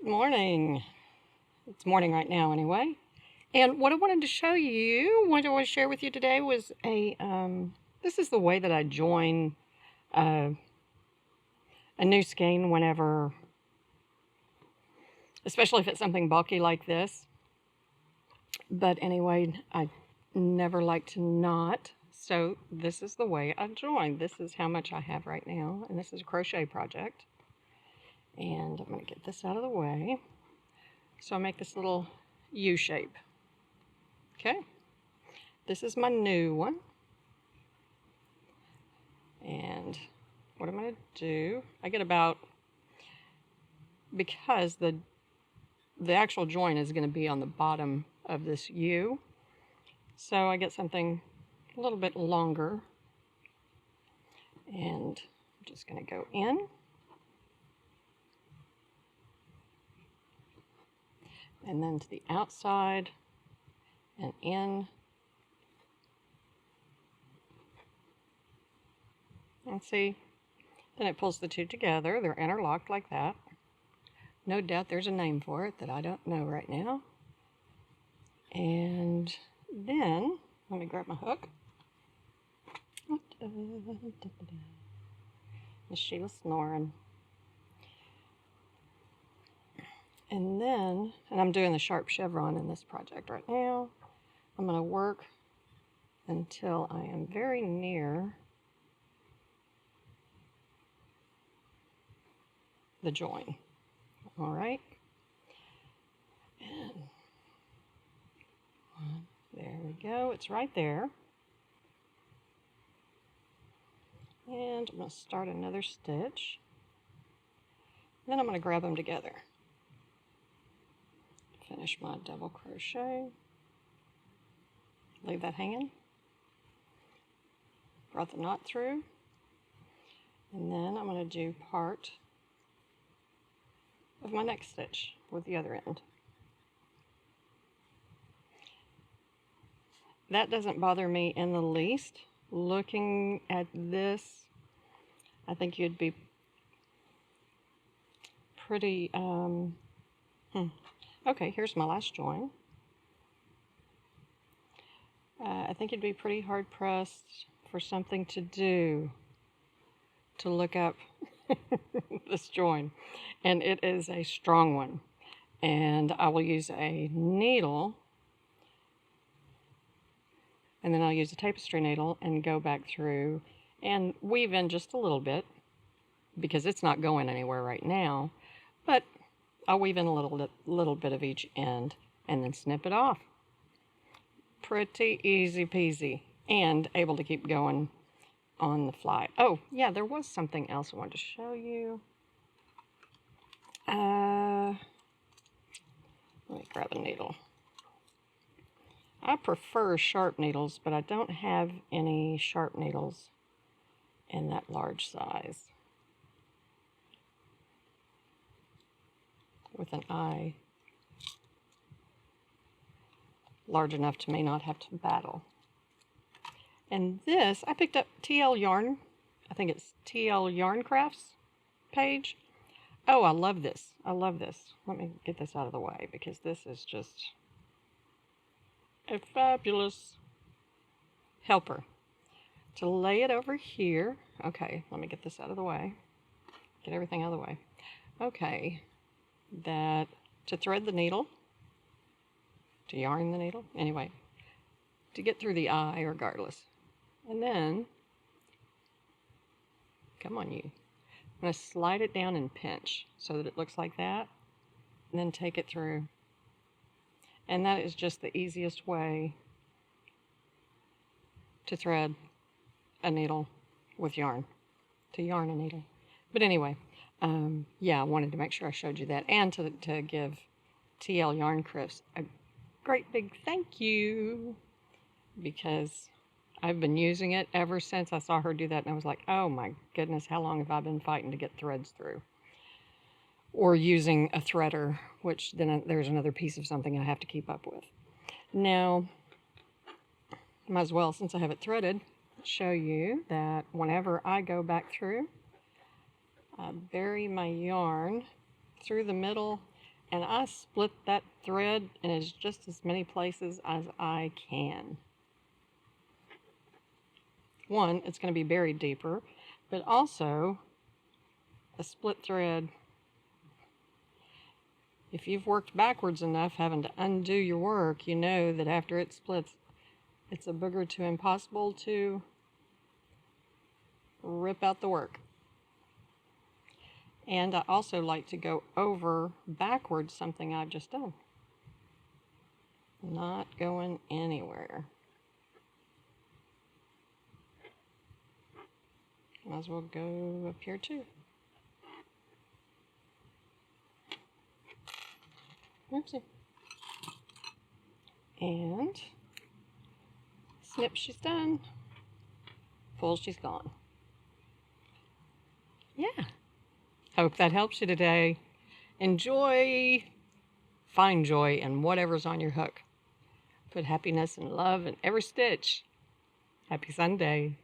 Morning. It's morning right now anyway. And what I wanted to show you, what I want to share with you today was this is the way that I join a new skein whenever, especially if it's something bulky like this. But anyway, I never like to knot. So this is the way I join. This is how much I have right now. And this is a crochet project. And I'm going to get this out of the way. So I make this little U shape. Okay. This is my new one. And what I'm going to do, I get about, because the actual join is going to be on the bottom of this U. So I get something a little bit longer. And I'm just going to go in. And then to the outside and in. And see, then it pulls the two together. They're interlocked like that. No doubt there's a name for it that I don't know right now. And then, let me grab my hook. Miss Sheila snoring. And then, and I'm doing the Sharp Chevron in this project right now. I'm going to work until I am very near the join. All right. And there we go. It's right there. And I'm going to start another stitch. Then I'm going to grab them together. Finish my double crochet. Leave that hanging. Brought the knot through. And then I'm going to do part of my next stitch with the other end. That doesn't bother me in the least. Looking at this, I think you'd be pretty, Okay, here's my last join. I think you'd be pretty hard pressed for something to do to look up this join. And it is a strong one. And I will use a needle, and then I'll use a tapestry needle and go back through and weave in just a little bit, because it's not going anywhere right now, but I'll weave in a little bit of each end and then snip it off. Pretty easy peasy, and able to keep going on the fly. Oh yeah, there was something else I wanted to show you. Let me grab a needle. I prefer sharp needles, but I don't have any sharp needles in that large size. With an eye large enough to may not have to battle. And this, I picked up TL Yarn. I think it's TL Yarn Crafts page. Oh, I love this. I love this. Let me get this out of the way, because this is just a fabulous helper. To lay it over here. Okay, let me get this out of the way. Get everything out of the way. Okay, that to thread the needle, to yarn the needle, anyway, to get through the eye regardless. And then, come on you. I'm going to slide it down and pinch so that it looks like that, and then take it through. And that is just the easiest way to thread a needle with yarn, to yarn a needle. But anyway, yeah, I wanted to make sure I showed you that, and to give TL Yarn Crafts a great big thank you, because I've been using it ever since I saw her do that, and I was like, oh my goodness, how long have I been fighting to get threads through? Or using a threader, which then there's another piece of something I have to keep up with. Now, might as well, since I have it threaded, show you that whenever I go back through, I bury my yarn through the middle and I split that thread in as just as many places as I can. One, it's going to be buried deeper, but also a split thread. If you've worked backwards enough having to undo your work, you know that after it splits, it's a booger too impossible to rip out the work. And I also like to go over backwards something I've just done. Not going anywhere. Might as well go up here too. Oopsie. And snip, she's done. Full, she's gone. Yeah. Hope that helps you today. Enjoy, find joy in whatever's on your hook. Put happiness and love in every stitch. Happy Sunday.